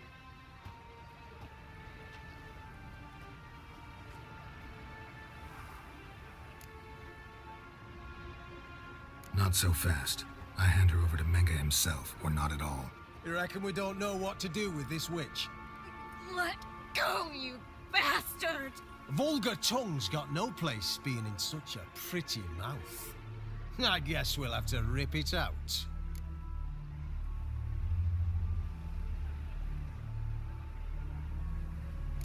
Not so fast. I hand her over to Menga himself, or not at all. You reckon we don't know what to do with this witch? Let go, you bastard! Vulgar tongue's got no place being in such a pretty mouth. I guess we'll have to rip it out.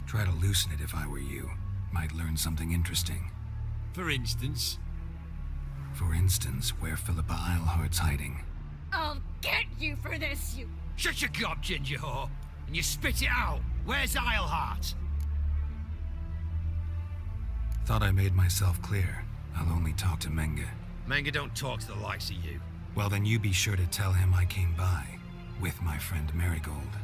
Try to loosen it if I were you. Might learn something interesting. For instance? For instance, where Philippa Eilhart's hiding. I'll get you for this, you... Shut your gob, ginger whore, and you spit it out. Where's Eilhart? Thought I made myself clear. I'll only talk to Menga. Menga don't talk to the likes of you. Well, then you be sure to tell him I came by. With my friend Merigold.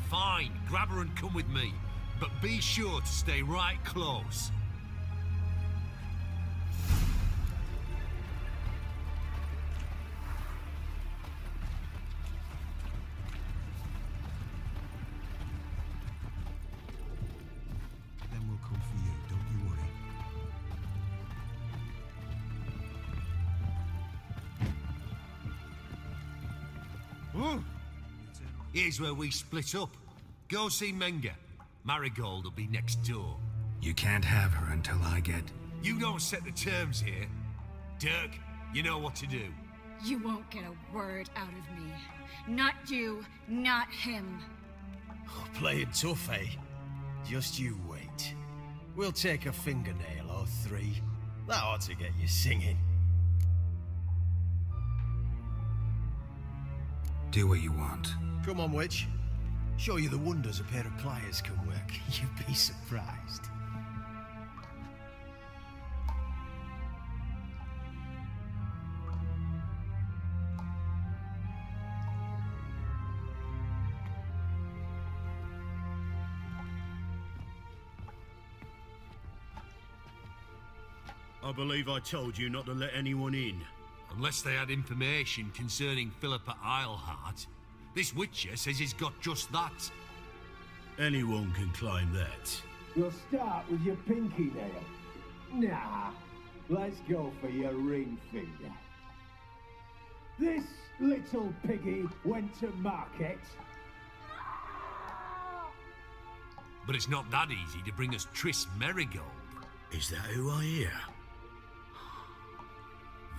Fine, grab her and come with me. But be sure to stay right close. Then we'll come for you, don't you worry. Here's where we split up. Go see Menga. Marigold will be next door. You can't have her until I get... You don't set the terms here. Dirk, you know what to do. You won't get a word out of me. Not you, not him. Oh, playing tough, eh? Just you wait. We'll take a fingernail or three. That ought to get you singing. Do what you want. Come on, witch. Show you the wonders a pair of pliers can work. You'd be surprised. I believe I told you not to let anyone in. Unless they had information concerning Philippa Eilhart. This Witcher says he's got just that. Anyone can claim that. You'll start with your pinky nail. Nah, let's go for your ring finger. This little piggy went to market. But it's not that easy to bring us Triss Merigold. Is that who I hear?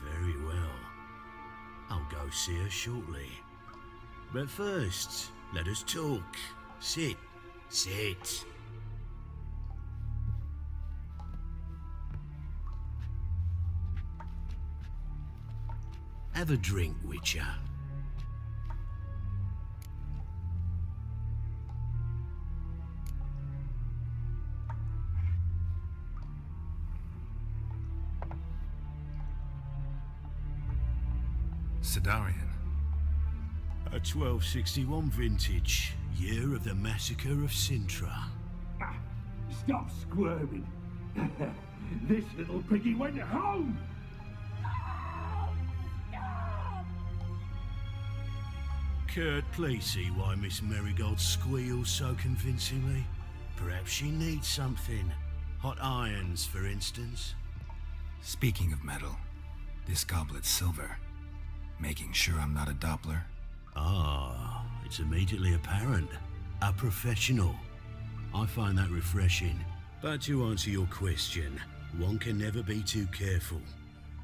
Very well. I'll go see her shortly. But first, let us talk. Sit. Sit. Have a drink, Witcher. Sidarian. A 1261 vintage, year of the massacre of Sintra. Ah, stop squirming. This little piggy went home. Kurt, please see why Miss Merigold squeals so convincingly. Perhaps she needs something. Hot irons, for instance. Speaking of metal, this goblet's silver. Making sure I'm not a Doppler. Ah, it's immediately apparent. A professional. I find that refreshing. But to answer your question, one can never be too careful.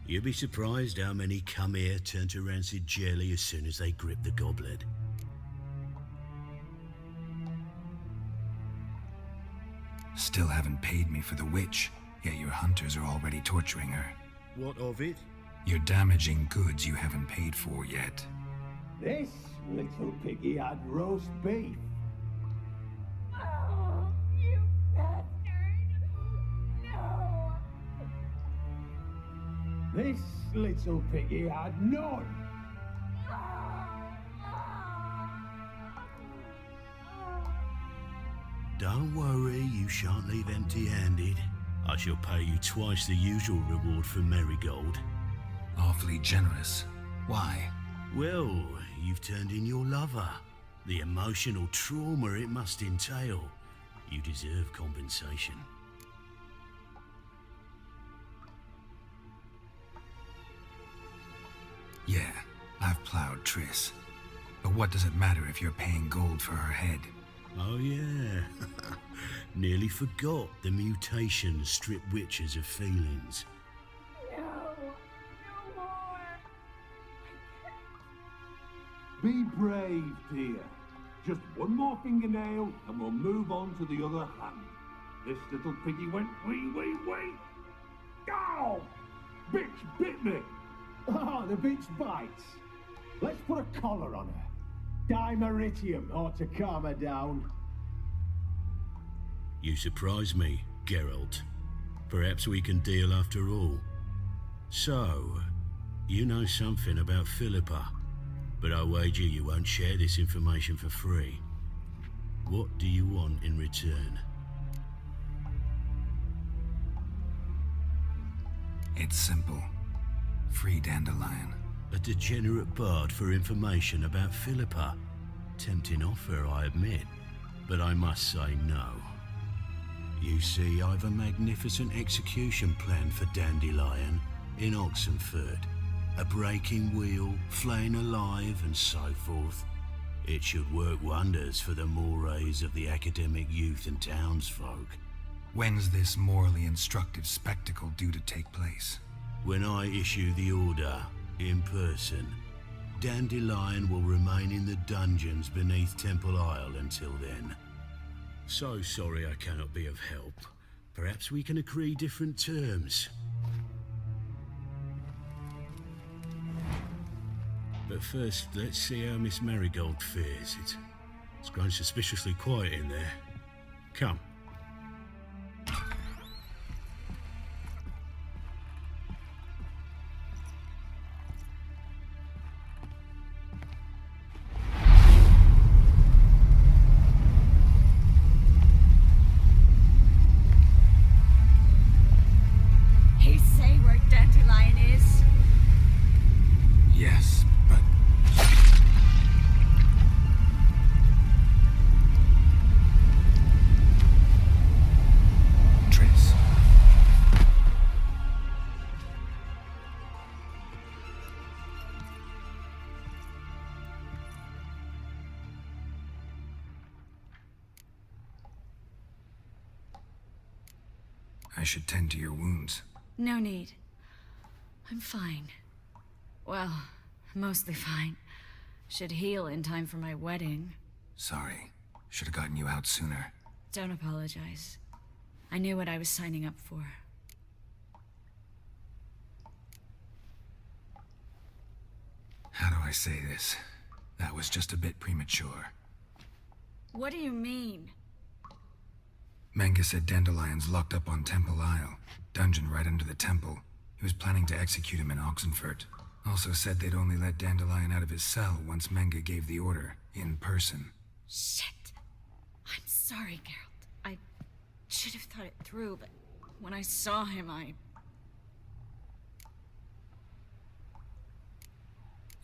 You'd be surprised how many come here turn to rancid jelly as soon as they grip the goblet. Still haven't paid me for the witch, yet your hunters are already torturing her. What of it? You're damaging goods you haven't paid for yet. This little piggy had roast beef. Oh, you bastard! No! This little piggy had none. Don't worry, you shan't leave empty-handed. I shall pay you twice the usual reward for Merigold. Awfully generous. Why? Well, you've turned in your lover. The emotional trauma it must entail. You deserve compensation. Yeah, I've plowed Triss. But what does it matter if you're paying gold for her head? Oh yeah. Nearly forgot the mutations strip witches of feelings. No! No more! Be brave, dear. Just one more fingernail and we'll move on to the other hand. This little piggy went wee. Ow! Bitch bit me! Oh, the bitch bites. Let's put a collar on her. Dimeritium ought to calm her down. You surprise me, Geralt. Perhaps we can deal after all. So, you know something about Philippa, but I wager you won't share this information for free. What do you want in return? It's simple. Free Dandelion. A degenerate bard for information about Philippa. Tempting offer, I admit, but I must say no. You see, I've a magnificent execution plan for Dandelion in Oxenford. A breaking wheel, flaying alive, and so forth. It should work wonders for the mores of the academic youth and townsfolk. When's this morally instructive spectacle due to take place? When I issue the order, In person. Dandelion will remain in the dungeons beneath Temple Isle until then. So sorry I cannot be of help. Perhaps we can agree different terms. But first, let's see how Miss Marigold fares. It's grown suspiciously quiet in there. Come. He say where Dandelion is? Yes, but... Triss. I should tend to your wounds. No need. I'm fine. Well, mostly fine. Should heal in time for my wedding. Sorry. Should have gotten you out sooner. Don't apologize. I knew what I was signing up for. How do I say this? That was just a bit premature. What do you mean? Menge said Dandelion's locked up on Temple Isle. Dungeon right under the temple. He was planning to execute him in Oxenfurt. Also said they'd only let Dandelion out of his cell once Menge gave the order, in person. Shit. I'm sorry, Geralt. I should have thought it through, but when I saw him,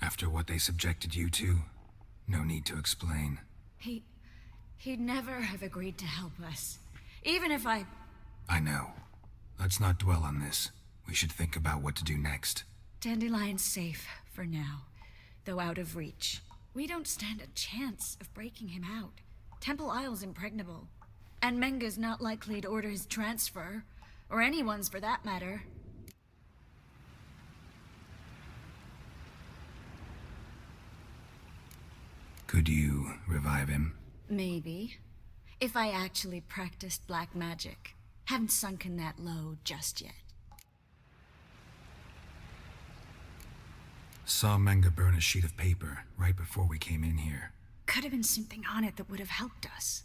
After what they subjected you to, no need to explain. He'd never have agreed to help us. Even if I know. Let's not dwell on this. We should think about what to do next. Dandelion's safe for now, though out of reach. We don't stand a chance of breaking him out. Temple Isle's impregnable, and Menge's not likely to order his transfer, or anyone's for that matter. Could you revive him? Maybe. If I actually practiced black magic. Haven't sunken that low just yet. Saw Menge burn a sheet of paper right before we came in here. Could have been something on it that would have helped us.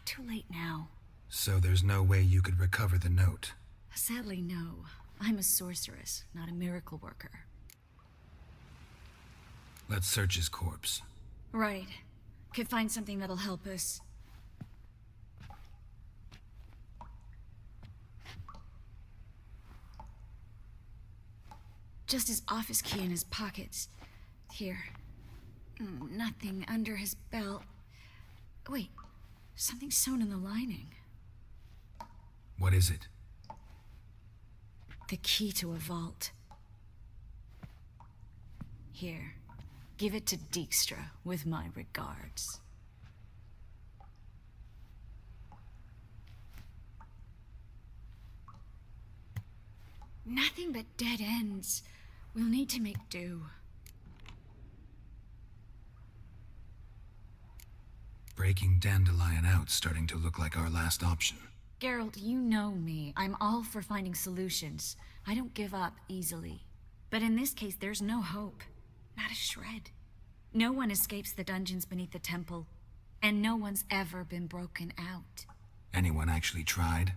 Too late now. So there's no way you could recover the note? Sadly, no. I'm a sorceress, not a miracle worker. Let's search his corpse. Right. Could find something that'll help us. Just his office key in his pockets. Here. Nothing under his belt. Wait. Something sewn in the lining. What is it? The key to a vault. Here. Give it to Dijkstra with my regards. Nothing but dead ends. We'll need to make do. Breaking Dandelion out's starting to look like our last option. Geralt, you know me. I'm all for finding solutions. I don't give up easily. But in this case, there's no hope. Not a shred. No one escapes the dungeons beneath the temple. And no one's ever been broken out. Anyone actually tried?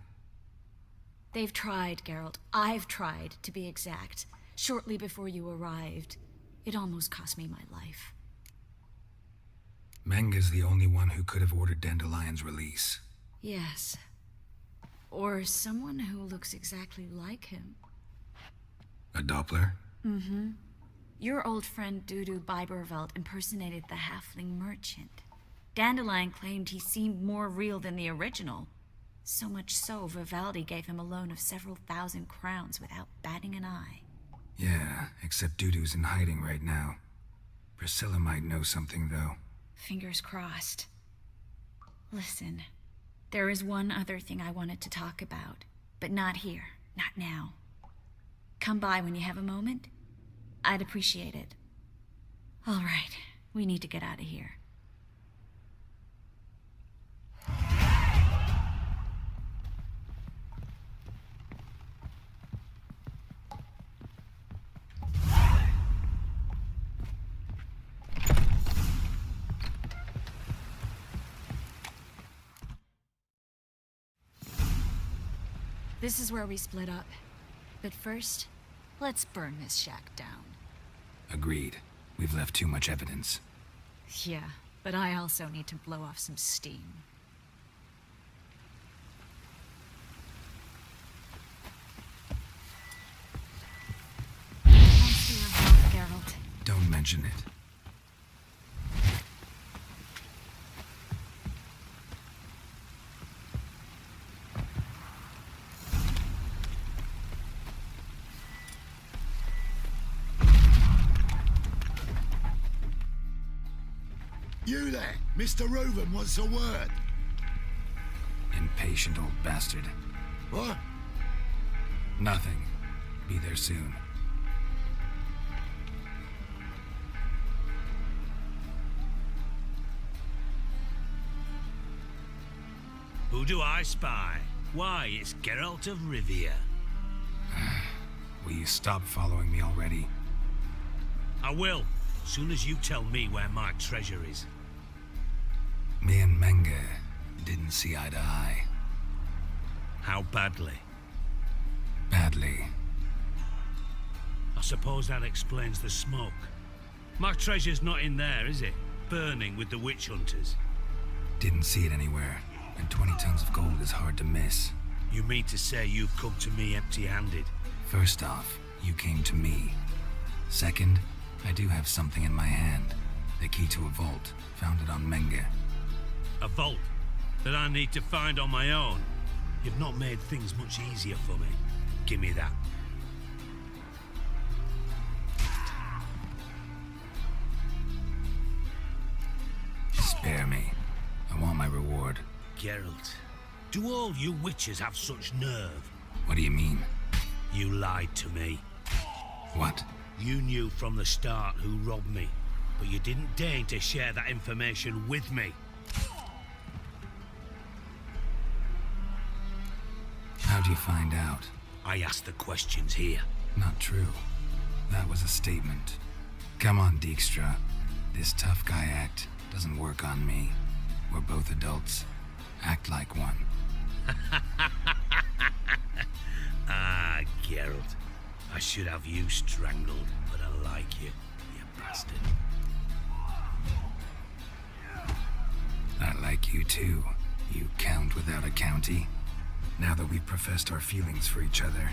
They've tried, Geralt. I've tried, to be exact. Shortly before you arrived. It almost cost me my life. Menge's the only one who could have ordered Dandelion's release. Yes. Or someone who looks exactly like him. A Doppler? Mm-hmm. Your old friend Dudu Biberveld impersonated the halfling merchant. Dandelion claimed he seemed more real than the original. So much so, Vivaldi gave him a loan of several thousand crowns without batting an eye. Yeah, except Dudu's in hiding right now. Priscilla might know something, though. Fingers crossed. Listen, there is one other thing I wanted to talk about, but not here, not now. Come by when you have a moment. I'd appreciate it. All right, we need to get out of here. This is where we split up. But first, let's burn this shack down. Agreed. We've left too much evidence. Yeah, but I also need to blow off some steam. Thanks for your help, Geralt. Don't mention it. You there, Mr. Reuven wants a word. Impatient old bastard. What? Nothing. Be there soon. Who do I spy? Why, it's Geralt of Rivia. Will you stop following me already? I will, soon as you tell me where my treasure is. Me and Menge didn't see eye to eye. How badly? Badly. I suppose that explains the smoke. My treasure's not in there, is it? Burning with the witch hunters. Didn't see it anywhere, and 20 tons of gold is hard to miss. You mean to say you've come to me empty-handed? First off, you came to me. Second, I do have something in my hand. The key to a vault, found it on Menge. A vault that I need to find on my own. You've not made things much easier for me. Give me that. Spare me. I want my reward. Geralt, do all you witches have such nerve? What do you mean? You lied to me. What? You knew from the start who robbed me, but you didn't deign to share that information with me. How'd you find out? I asked the questions here. Not true. That was a statement. Come on, Dijkstra. This tough guy act doesn't work on me. We're both adults. Act like one. Ah, Geralt. I should have you strangled, but I like you, you bastard. I like you too, you count without a county. Now that we've professed our feelings for each other,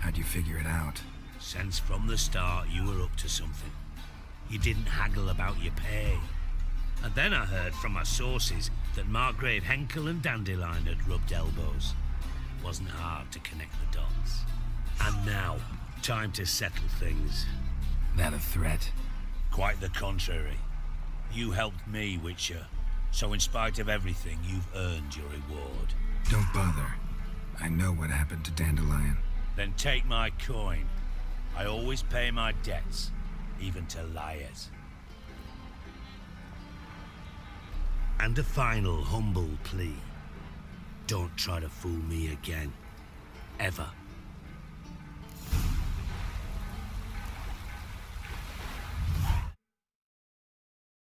how'd you figure it out? Since from the start you were up to something. You didn't haggle about your pay. And then I heard from my sources that Margrave Henkel and Dandelion had rubbed elbows. Wasn't hard to connect the dots. And now, time to settle things. That a threat? Quite the contrary. You helped me, Witcher. So in spite of everything, you've earned your reward. Don't bother. I know what happened to Dandelion. Then take my coin. I always pay my debts, even to liars. And a final humble plea. Don't try to fool me again. Ever.